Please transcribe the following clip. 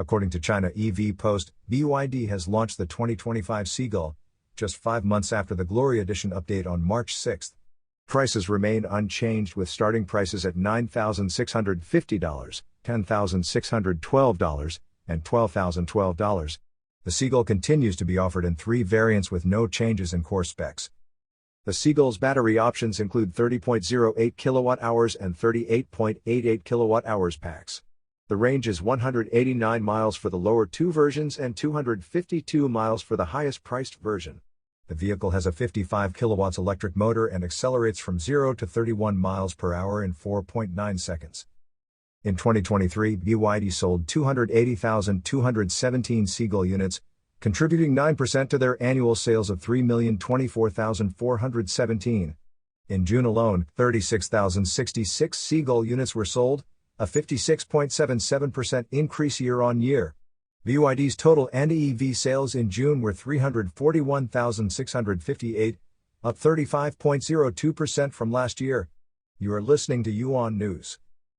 According to China EV Post, BYD has launched the 2025 Seagull, just 5 months after the Glory Edition update on March 6. Prices remain unchanged with starting prices at $9,650, $10,612, and $12,012. The Seagull continues to be offered in 3 variants with no changes in core specs. The Seagull's battery options include 30.08 kWh and 38.88 kWh packs. The range is 189 miles for the lower 2 versions and 252 miles for the highest priced version. The vehicle has a 55 kilowatts electric motor and accelerates from 0 to 31 miles per hour in 4.9 seconds. In 2023, BYD sold 280,217 Seagull units, contributing 9% to their annual sales of 3,024,417. In June alone, 36,066 Seagull units were sold, a 56.77% increase year-on-year. BYD's total anti-EV sales in June were 341,658, up 35.02% from last year. You are listening to Yuan News.